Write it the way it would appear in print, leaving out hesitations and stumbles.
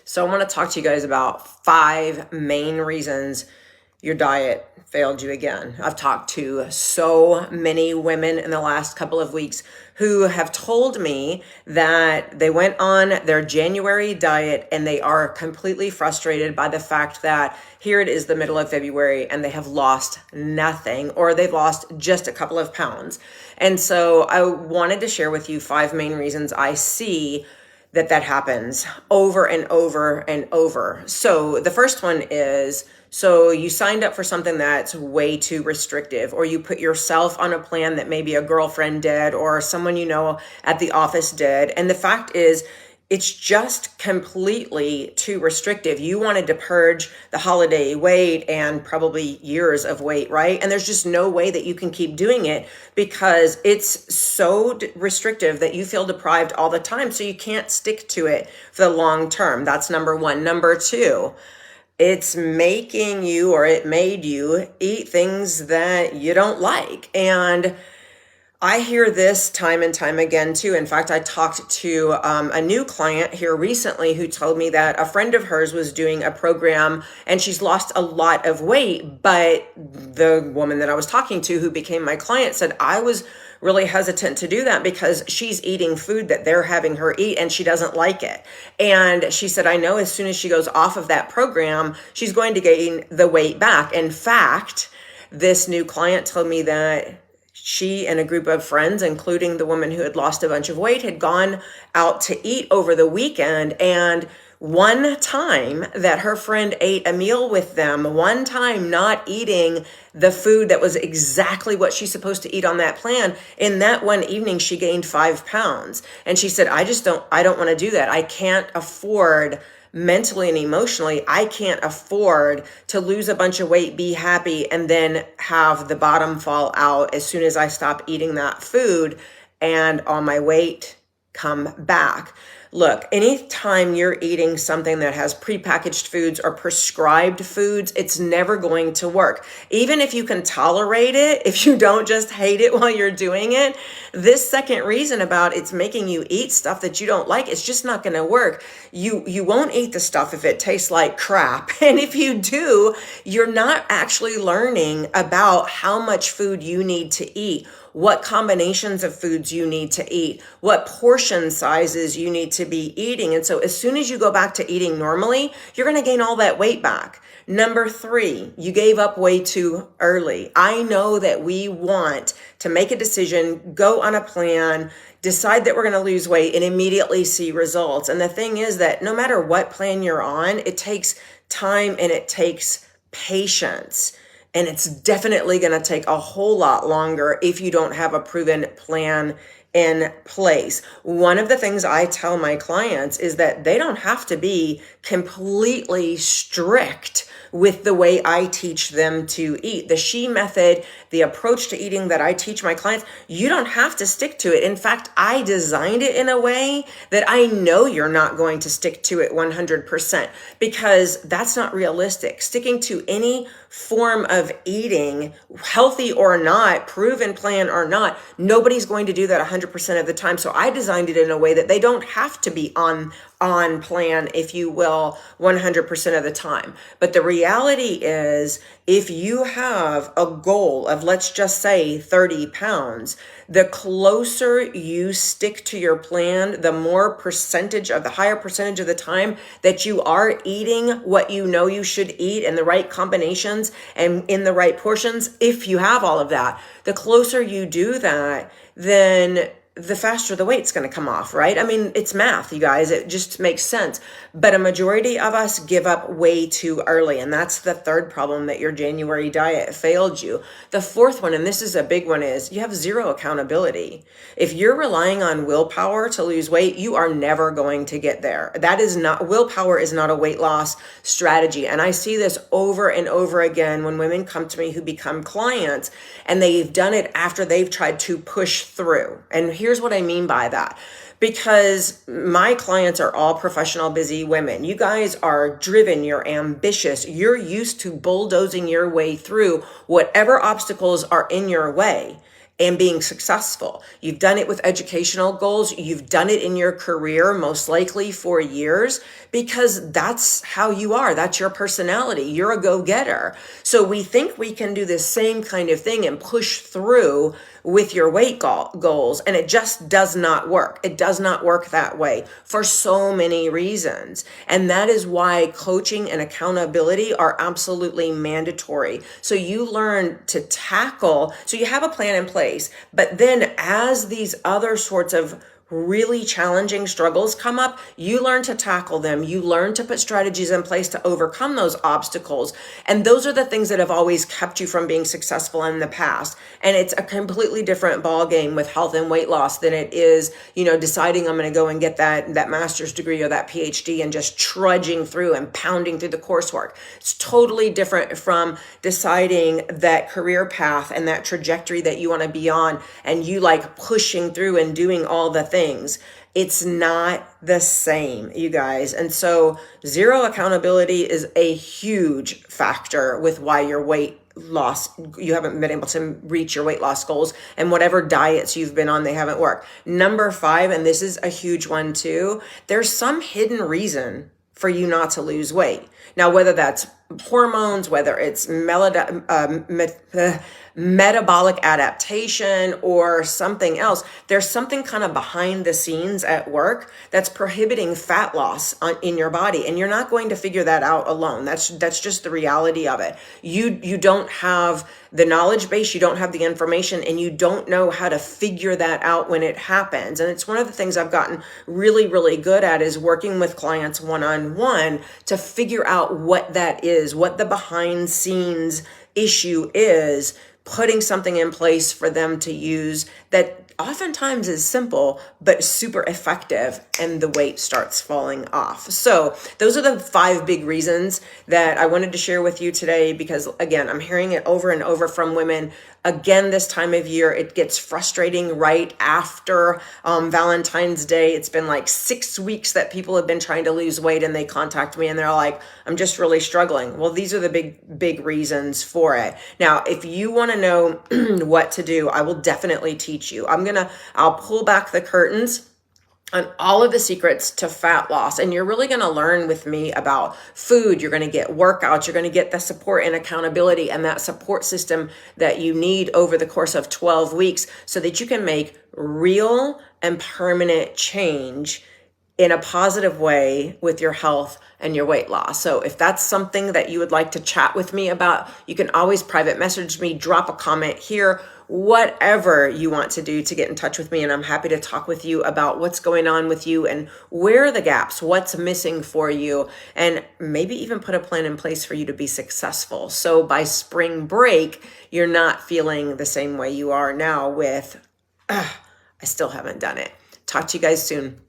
So I want to talk to you guys about 5 main reasons your diet failed you again. I've talked to so many women in the last couple of weeks who have told me that they went on their January diet and they are completely frustrated by the fact that here it is the middle of February and they have lost nothing, or they've lost just a couple of pounds. And so I wanted to share with you 5 main reasons I see that happens over and over and over. So the first one is, so you signed up for something that's way too restrictive, or you put yourself on a plan that maybe a girlfriend did or someone you know at the office did. And the fact is, it's just completely too restrictive. You wanted to purge the holiday weight and probably years of weight, right? And there's just no way that you can keep doing it because it's so restrictive that you feel deprived all the time. So you can't stick to it for the long term. That's number one. Number two, it's making you, or it made you, eat things that you don't like. And I hear this time and time again too. In fact, I talked to a new client here recently who told me that a friend of hers was doing a program and she's lost a lot of weight. But the woman that I was talking to who became my client said, I was really hesitant to do that because she's eating food that they're having her eat and she doesn't like it. And she said, I know as soon as she goes off of that program, she's going to gain the weight back. In fact, this new client told me that she and a group of friends, including the woman who had lost a bunch of weight, had gone out to eat over the weekend. And one time that her friend ate a meal with them, one time not eating the food that was exactly what she's supposed to eat on that plan, in that one evening, she gained 5 pounds. And she said, I don't want to do that. I can't afford mentally and emotionally, I can't afford to lose a bunch of weight, be happy, and then have the bottom fall out as soon as I stop eating that food and all my weight come back. Look, anytime you're eating something that has prepackaged foods or prescribed foods, it's never going to work. Even if you can tolerate it, if you don't just hate it while you're doing it, this second reason about it's making you eat stuff that you don't like, it's just not going to work. You won't eat the stuff if it tastes like crap. And if you do, you're not actually learning about how much food you need to eat, what combinations of foods you need to eat, what portion sizes you need to be eating. And so as soon as you go back to eating normally, you're going to gain all that weight back. Number 3, you gave up way too early. I know that we want to make a decision, go on a plan, decide that we're going to lose weight and immediately see results. And the thing is that no matter what plan you're on, it takes time and it takes patience. And it's definitely going to take a whole lot longer if you don't have a proven plan in place. One of the things I tell my clients is that they don't have to be completely strict with the way I teach them to eat. The She method, the approach to eating that I teach my clients, you don't have to stick to it. In fact, I designed it in a way that I know you're not going to stick to it 100% because that's not realistic. Sticking to any form of eating, healthy or not, proven plan or not, nobody's going to do that 100% of the time. So I designed it in a way that they don't have to be on plan, if you will, 100% of the time. But the reality is, if you have a goal of, let's just say 30 pounds, the closer you stick to your plan, the higher percentage of the time that you are eating what you know you should eat in the right combinations and in the right portions. If you have all of that, the closer you do that, then the faster the weight's going to come off, right? I mean, it's math, you guys. It just makes sense. But a majority of us give up way too early. And that's the third problem that your January diet failed you. The fourth one, and this is a big one, is you have zero accountability. If you're relying on willpower to lose weight, you are never going to get there. Willpower is not a weight loss strategy. And I see this over and over again when women come to me who become clients and they've done it after they've tried to push through. And here's what I mean by that. Because my clients are all professional, busy women. You guys are driven, you're ambitious, you're used to bulldozing your way through whatever obstacles are in your way. and being successful. You've done it with educational goals. You've done it in your career, most likely for years, because that's how you are. That's your personality. You're a go-getter. So we think we can do the same kind of thing and push through with your weight goals, and it just does not work. It does not work that way for so many reasons. And that is why coaching and accountability are absolutely mandatory. So you learn to tackle, so you have a plan in place, but then as these other sorts of really challenging struggles come up, you learn to tackle them. You learn to put strategies in place to overcome those obstacles. And those are the things that have always kept you from being successful in the past. And it's a completely different ball game with health and weight loss than it is, deciding I'm going to go and get that master's degree or that PhD and just trudging through and pounding through the coursework. It's totally different from deciding that career path and that trajectory that you want to be on, and you like pushing through and doing all the things. It's not the same, you guys. And so zero accountability is a huge factor with why your weight loss, you haven't been able to reach your weight loss goals, and whatever diets you've been on, they haven't worked. Number 5, and this is a huge one too, there's some hidden reason for you not to lose weight. Now, whether that's hormones, whether it's metabolic adaptation or something else, there's something kind of behind the scenes at work that's prohibiting fat loss in your body, and you're not going to figure that out alone. That's just the reality of it. You don't have the knowledge base, you don't have the information, and you don't know how to figure that out when it happens. And it's one of the things I've gotten really, really good at, is working with clients one-on-one to figure out what that is, what the behind scenes issue is, putting something in place for them to use that oftentimes is simple but super effective, and the weight starts falling off. So those are the 5 big reasons that I wanted to share with you today, because again, I'm hearing it over and over from women. Again, this time of year, it gets frustrating right after Valentine's Day. It's been like 6 weeks that people have been trying to lose weight, and they contact me and they're like, I'm just really struggling. Well, these are the big reasons for it. Now, if you want to know what to do, I will definitely teach you. I'll pull back the curtains on all of the secrets to fat loss. And you're really going to learn with me about food. You're going to get workouts. You're going to get the support and accountability and that support system that you need over the course of 12 weeks so that you can make real and permanent change in a positive way with your health and your weight loss. So if that's something that you would like to chat with me about, you can always private message me, drop a comment here, whatever you want to do to get in touch with me. And I'm happy to talk with you about what's going on with you and where are the gaps, what's missing for you, and maybe even put a plan in place for you to be successful. So by spring break, you're not feeling the same way you are now with, I still haven't done it. Talk to you guys soon.